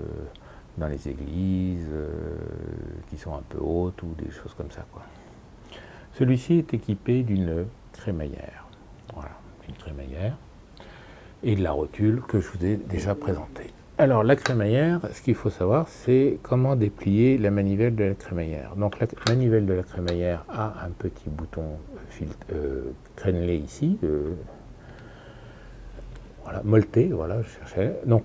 dans les églises qui sont un peu hautes ou des choses comme ça, quoi. Celui-ci est équipé d'une crémaillère. Voilà. Une crémaillère et de la rotule que je vous ai déjà présentée. Alors la crémaillère, ce qu'il faut savoir, c'est comment déplier la manivelle de la crémaillère. Donc la manivelle de la crémaillère a un petit bouton crénelé ici, voilà, molleté, voilà, je cherchais. Donc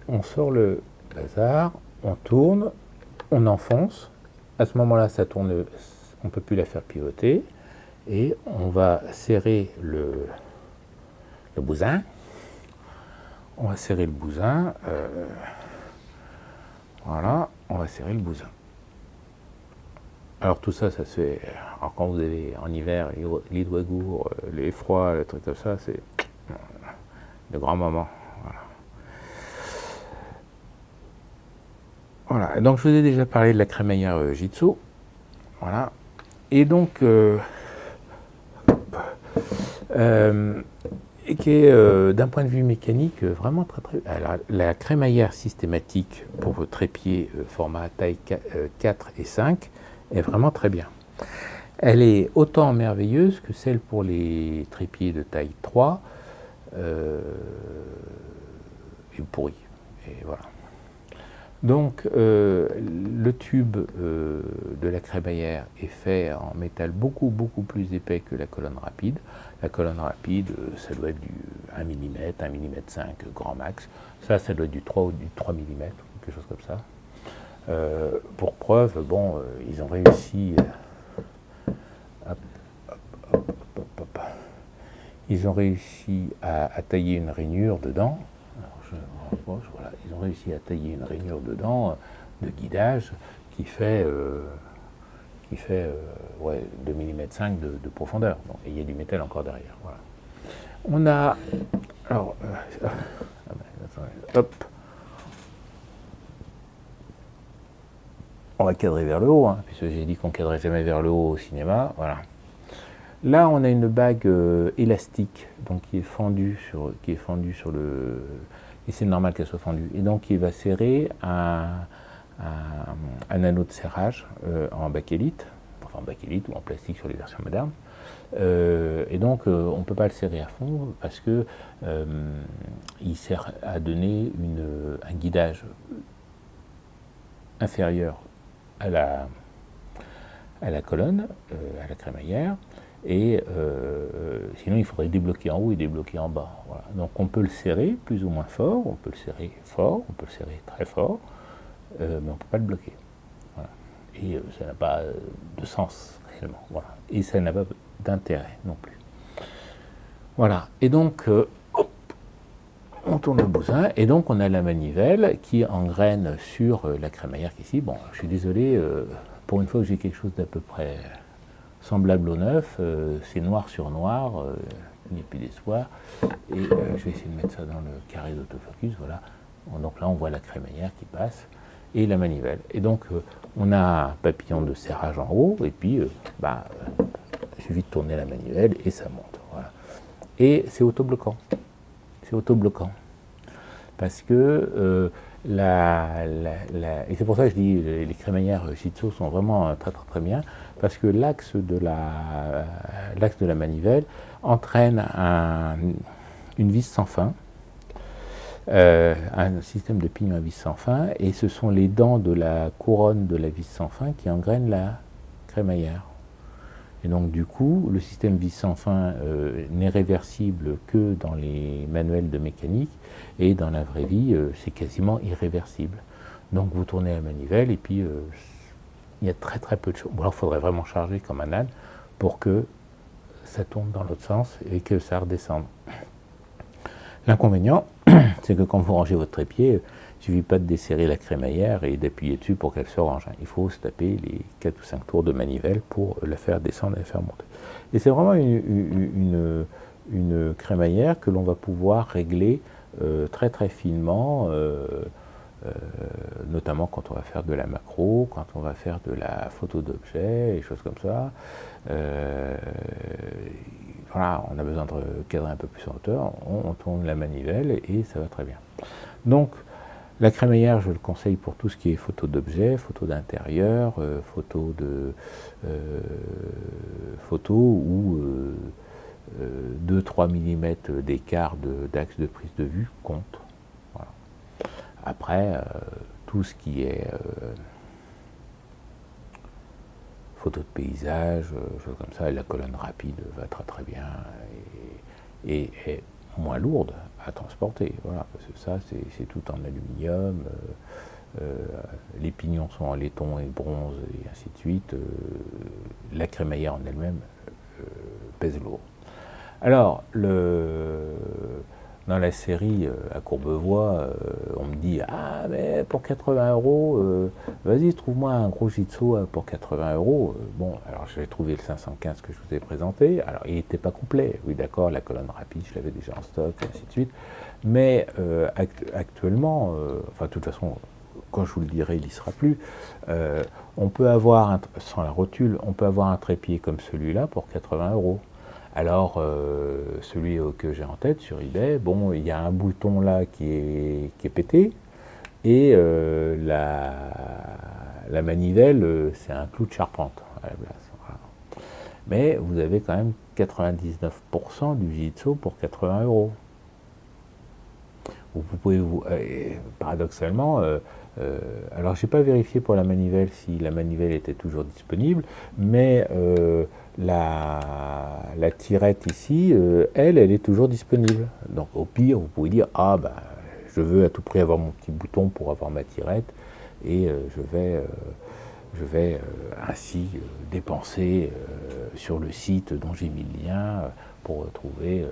on sort le bazar, on tourne, on enfonce. À ce moment-là, ça tourne, on ne peut plus la faire pivoter et on va serrer le bousin. On va serrer le bousin. Voilà, on va serrer le bousin. Alors tout ça, ça se fait. Alors quand vous avez en hiver les doigts gourds, les froids, les trucs comme ça, c'est de grands moments. Voilà. Donc je vous ai déjà parlé de la crémaillère Jitsu. Voilà. Et donc et qui est d'un point de vue mécanique vraiment très très... Alors, la crémaillère systématique pour vos trépieds format taille 4 et 5 est vraiment très bien. Elle est autant merveilleuse que celle pour les trépieds de taille 3 et pourrie. Et voilà. Donc, le tube de la crémaillère est fait en métal beaucoup plus épais que la colonne rapide. La colonne rapide, ça doit être du 1 mm, 1 mm 5 grand max. Ça doit être du 3 ou du 3 mm, quelque chose comme ça. Pour preuve, bon, ils ont réussi. Hop, ils ont réussi à tailler une rainure dedans. Alors je rapproche, voilà. Ils ont réussi à tailler une rainure dedans de guidage qui fait, ouais, 2 mm 5 de profondeur. Donc, et il y a du métal encore derrière. Voilà. On a. Alors. Hop. On va cadrer vers le haut, hein, puisque j'ai dit qu'on cadrait jamais vers le haut au cinéma. Voilà. Là, on a une bague élastique, donc qui est fendue sur le. Et c'est normal qu'elle soit fendue. Et donc, il va serrer un anneau de serrage en bakélite, enfin en bakélite ou en plastique sur les versions modernes. Et donc, on ne peut pas le serrer à fond parce que il sert à donner un guidage inférieur à la colonne, à la crémaillère. Et sinon, il faudrait débloquer en haut et débloquer en bas. Voilà. Donc, on peut le serrer plus ou moins fort, on peut le serrer fort, on peut le serrer très fort, mais on ne peut pas le bloquer. Voilà. Et ça n'a pas de sens réellement. Voilà. Et ça n'a pas d'intérêt non plus. Voilà. Et donc, on tourne le bousin et donc on a la manivelle qui engraine sur la crémaillère qui est ici. Bon, je suis désolé, pour une fois que j'ai quelque chose d'à peu près semblable au neuf, c'est noir sur noir, il n'y a plus d'espoir. Et je vais essayer de mettre ça dans le carré d'autofocus, voilà. Donc là on voit la crémaillère qui passe et la manivelle. Et donc on a un papillon de serrage en haut et puis il suffit de tourner la manivelle et ça monte. Voilà. Et c'est autobloquant. C'est autobloquant. Parce que et c'est pour ça que je dis les crémaillères Shitsu sont vraiment très bien, parce que l'axe de la manivelle entraîne une vis sans fin, un système de pignon à vis sans fin, et ce sont les dents de la couronne de la vis sans fin qui engrainent la crémaillère. Et donc du coup, le système vis sans fin n'est réversible que dans les manuels de mécanique, et dans la vraie vie, c'est quasiment irréversible. Donc vous tournez la manivelle, et puis il y a très peu de choses. Bon, alors il faudrait vraiment charger comme un âne pour que ça tourne dans l'autre sens et que ça redescende. L'inconvénient, c'est que quand vous rangez votre trépied, il ne suffit pas de desserrer la crémaillère et d'appuyer dessus pour qu'elle se range. Il faut se taper les 4 ou 5 tours de manivelle pour la faire descendre et la faire monter. Et c'est vraiment une crémaillère que l'on va pouvoir régler très finement, notamment quand on va faire de la macro, quand on va faire de la photo d'objets, et choses comme ça. Voilà, on a besoin de cadrer un peu plus en hauteur, on tourne la manivelle et ça va très bien. Donc, la crémaillère, je le conseille pour tout ce qui est photo d'objets, photo d'intérieur, photo où 2-3 mm d'écart d'axe de prise de vue compte. Voilà. Après, tout ce qui est photo de paysage, choses comme ça, la colonne rapide va très bien et est moins lourde à transporter. Voilà, parce que ça, c'est tout en aluminium, les pignons sont en laiton et bronze et ainsi de suite. La crémaillère en elle-même pèse lourd. Alors, dans la série à Courbevoie, on me dit « Ah, mais pour 80 €, vas-y, trouve-moi un gros Jitsu pour 80 €. Bon, alors j'ai trouvé le 515 que je vous ai présenté. Alors, il n'était pas complet. Oui, d'accord, la colonne rapide, je l'avais déjà en stock, et ainsi de suite. Mais actuellement, enfin, de toute façon, quand je vous le dirai, il n'y sera plus. On peut avoir, sans la rotule, on peut avoir un trépied comme celui-là pour 80 €. Alors, celui que j'ai en tête sur eBay, bon, il y a un bouton là qui est pété, et la manivelle, c'est un clou de charpente à la place. Voilà. Mais vous avez quand même 99% du Jitsu pour 80 €. vous pouvez, paradoxalement, alors j'ai pas vérifié pour la manivelle si la manivelle était toujours disponible, mais la tirette ici, elle est toujours disponible. Donc au pire, vous pouvez dire, ah ben, je veux à tout prix avoir mon petit bouton pour avoir ma tirette, et je vais ainsi dépenser sur le site dont j'ai mis le lien pour trouver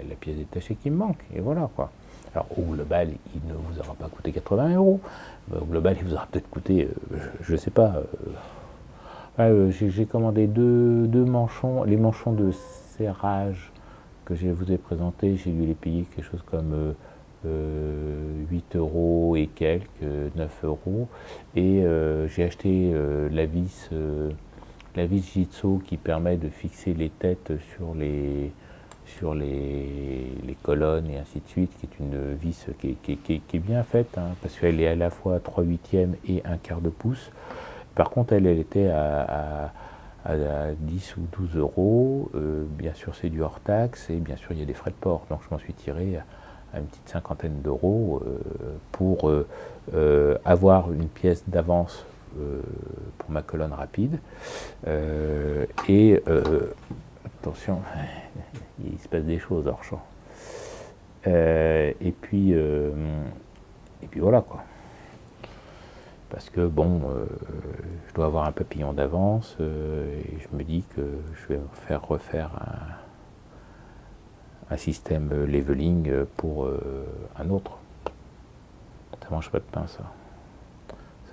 la pièce détachée qui me manque. Et voilà quoi. Alors au global, il ne vous aura pas coûté 80 euros. Au global, il vous aura peut-être coûté, je ne sais pas. J'ai commandé deux manchons, les manchons de serrage que je vous ai présentés. J'ai dû les payer quelque chose comme 8 euros et quelques, 9 euros. Et j'ai acheté la vis Jitsu qui permet de fixer les têtes sur les colonnes et ainsi de suite, qui est une vis qui est bien faite, hein, parce qu'elle est à la fois 3/8 et 1/4 de pouce. Par contre, elle était à 10 ou 12 euros. Bien sûr, c'est du hors taxe et bien sûr, il y a des frais de port. Donc, je m'en suis tiré à une petite cinquantaine d'euros pour avoir une pièce d'avance pour ma colonne rapide. Attention, il se passe des choses hors champ. Et puis voilà quoi. Parce que bon, je dois avoir un papillon d'avance et je me dis que je vais refaire un système leveling pour un autre. Ça mange pas de pain, ça.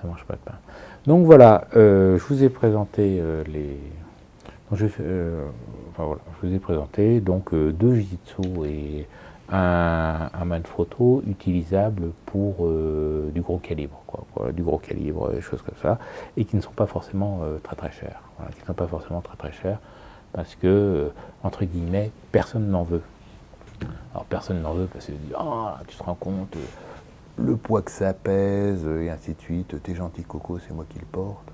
Ça mange pas de pain. Donc voilà, je vous ai présenté je vous ai présenté donc deux Jitsu et un Manfrotto utilisable pour du gros calibre, du gros calibre, des choses comme ça, et qui ne sont pas forcément très chers. Voilà, qui ne sont pas forcément très chers parce que, entre guillemets, personne n'en veut. Alors personne n'en veut parce que tu te rends compte, le poids que ça pèse, et ainsi de suite, t'es gentil Coco, c'est moi qui le porte.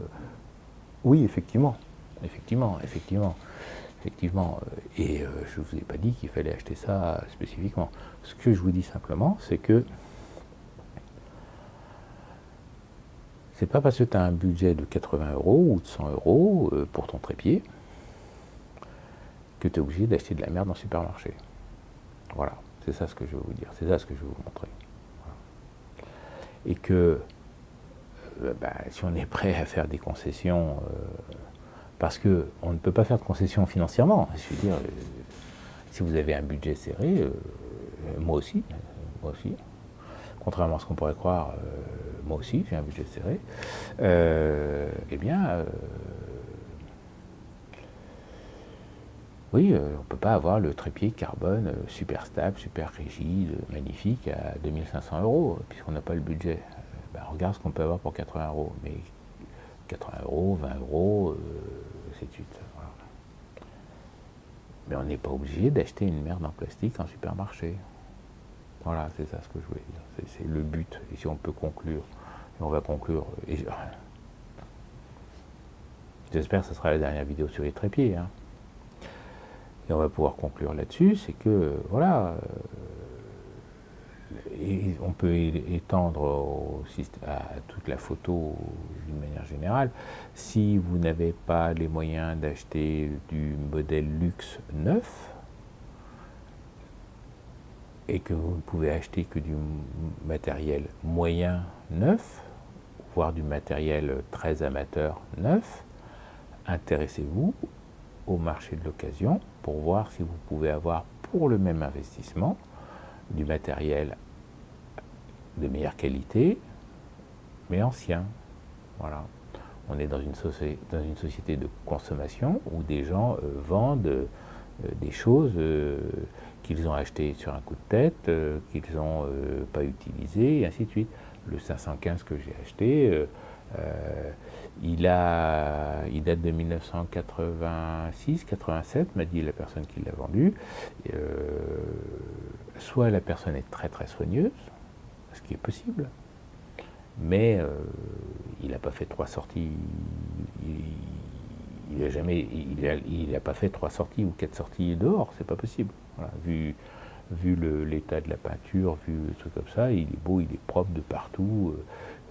Oui, effectivement. Et je ne vous ai pas dit qu'il fallait acheter ça spécifiquement. Ce que je vous dis simplement, c'est que c'est pas parce que tu as un budget de 80 euros ou de 100 euros pour ton trépied que tu es obligé d'acheter de la merde dans le supermarché. Voilà, c'est ça ce que je veux vous dire, c'est ça ce que je veux vous montrer. Voilà. Et que si on est prêt à faire des concessions, parce qu'on ne peut pas faire de concessions financièrement. Je veux dire, si vous avez un budget serré, moi aussi, contrairement à ce qu'on pourrait croire, moi aussi j'ai un budget serré, oui, on ne peut pas avoir le trépied carbone super stable, super rigide, magnifique à 2500 euros, puisqu'on n'a pas le budget. Regarde ce qu'on peut avoir pour 80 euros. Mais 80 euros, 20 euros, c'est de suite. Voilà. Mais on n'est pas obligé d'acheter une merde en plastique en supermarché. Voilà, c'est ça ce que je voulais dire. C'est le but. Et si on peut conclure, et on va conclure. J'espère que ce sera la dernière vidéo sur les trépieds. Hein. Et on va pouvoir conclure là-dessus, c'est que, voilà, et on peut étendre à toute la photo d'une manière générale. Si vous n'avez pas les moyens d'acheter du modèle luxe neuf, et que vous ne pouvez acheter que du matériel moyen neuf, voire du matériel très amateur neuf, intéressez-vous au marché de l'occasion pour voir si vous pouvez avoir pour le même investissement du matériel de meilleure qualité, mais ancien. Voilà. On est dans une société de consommation où des gens vendent des choses qu'ils ont achetées sur un coup de tête, qu'ils n'ont pas utilisées, et ainsi de suite. Le 515 que j'ai acheté, il date de 1986-87, m'a dit la personne qui l'a vendu. Soit la personne est très soigneuse, ce qui est possible, mais il n'a pas fait 3 sorties. Il n'a pas fait 3 sorties ou 4 sorties dehors, c'est pas possible. Voilà, vu vu l'état de la peinture, vu le truc comme ça, il est beau, il est propre de partout,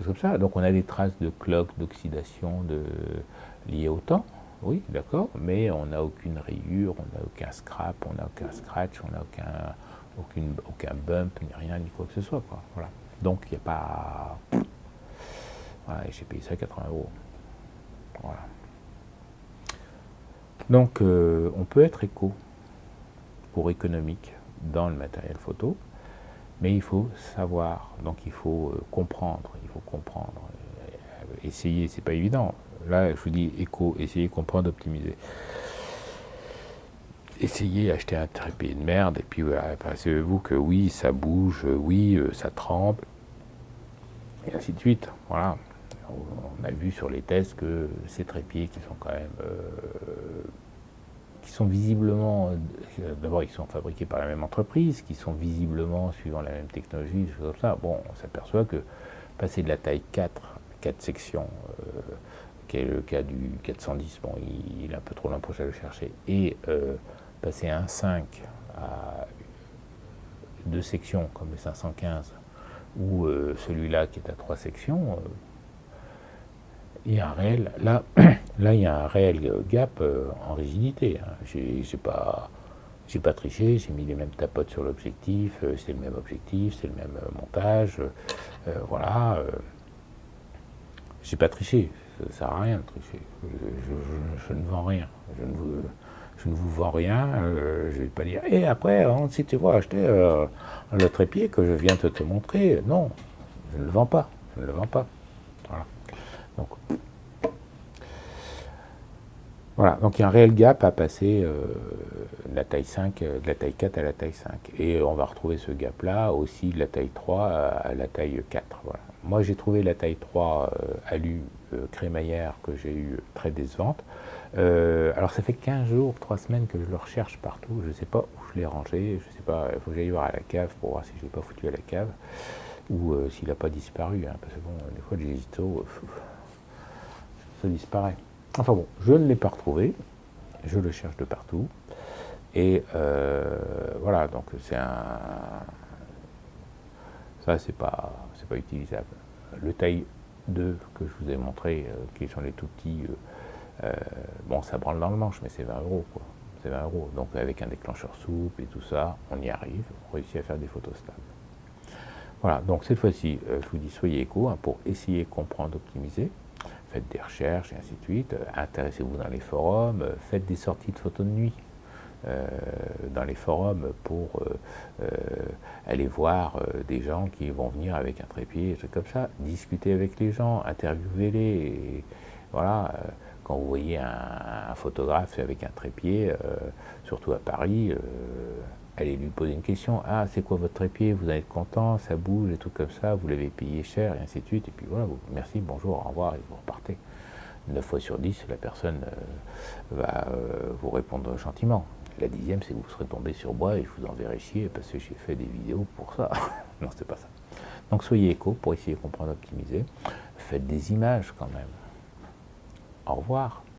comme ça. Donc on a des traces de cloques, d'oxydation liées au temps, oui, d'accord, mais on n'a aucune rayure, on n'a aucun scrap, on n'a aucun scratch, on n'a aucun bump, ni rien, ni quoi que ce soit, quoi. Voilà. Donc il n'y a pas... Voilà, j'ai payé ça 80 euros. Voilà. Donc on peut être éco pour économique dans le matériel photo, mais il faut savoir, donc il faut comprendre, essayer, c'est pas évident. Là, je vous dis éco, essayer, comprendre, optimiser. Essayez d'acheter un trépied de merde, et puis voilà, assurez-vous que oui, ça bouge, oui, ça tremble, et ainsi de suite. Voilà. On a vu sur les tests que ces trépieds qui sont quand même qui sont visiblement, d'abord ils sont fabriqués par la même entreprise, qui sont visiblement suivant la même technologie, des choses comme ça. Bon, on s'aperçoit que passer de la taille 4 sections, qui est le cas du 410, bon, il est un peu trop loin pour aller le chercher, et passer à un 5 à 2 sections, comme le 515, ou celui-là qui est à 3 sections, il y a un réel, là il y a un réel gap en rigidité. Hein. J'ai pas triché, j'ai mis les mêmes tapotes sur l'objectif, c'est le même objectif, c'est le même montage, voilà. J'ai pas triché, ça sert à rien de tricher. Je ne vends rien, je ne vous vends rien, je vais pas dire, et après, si tu vas acheter le trépied que je viens de te montrer, non, je ne le vends pas, je ne le vends pas. Voilà. Donc, voilà, donc il y a un réel gap à passer de la taille 5, de la taille 4 à la taille 5. Et on va retrouver ce gap-là aussi de la taille 3 à la taille 4. Voilà. Moi, j'ai trouvé la taille 3 alu crémaillère que j'ai eu très décevante. Alors, ça fait 15 jours, 3 semaines que je le recherche partout. Je ne sais pas où je l'ai rangé. Je sais pas, il faut que j'aille voir à la cave pour voir si je ne l'ai pas foutu à la cave ou s'il n'a pas disparu. Hein, parce que bon, des fois, les digitaux, ça disparaît. Enfin bon, je ne l'ai pas retrouvé, je le cherche de partout, et voilà, donc ça c'est pas utilisable. Le taille 2 que je vous ai montré, qui sont les tout petits, bon ça branle dans le manche, mais c'est 20 euros quoi, c'est 20 euros, donc avec un déclencheur souple et tout ça, on y arrive, on réussit à faire des photos stables. Voilà, donc cette fois-ci, je vous dis soyez éco, hein, pour essayer, comprendre, optimiser. Faites des recherches et ainsi de suite, intéressez-vous dans les forums, faites des sorties de photos de nuit dans les forums pour aller voir des gens qui vont venir avec un trépied, des trucs comme ça, discutez avec les gens, interviewez-les, et voilà, quand vous voyez un photographe avec un trépied, surtout à Paris, allez lui poser une question, ah c'est quoi votre trépied, vous allez être content, ça bouge et tout comme ça, vous l'avez payé cher et ainsi de suite, et puis voilà, merci, bonjour, au revoir, et vous repartez. 9 fois sur 10, la personne va vous répondre gentiment. La 10e, c'est que vous serez tombé sur moi et je vous enverrai chier parce que j'ai fait des vidéos pour ça. Non, c'est pas ça. Donc soyez éco pour essayer de comprendre, optimiser. Faites des images quand même. Au revoir.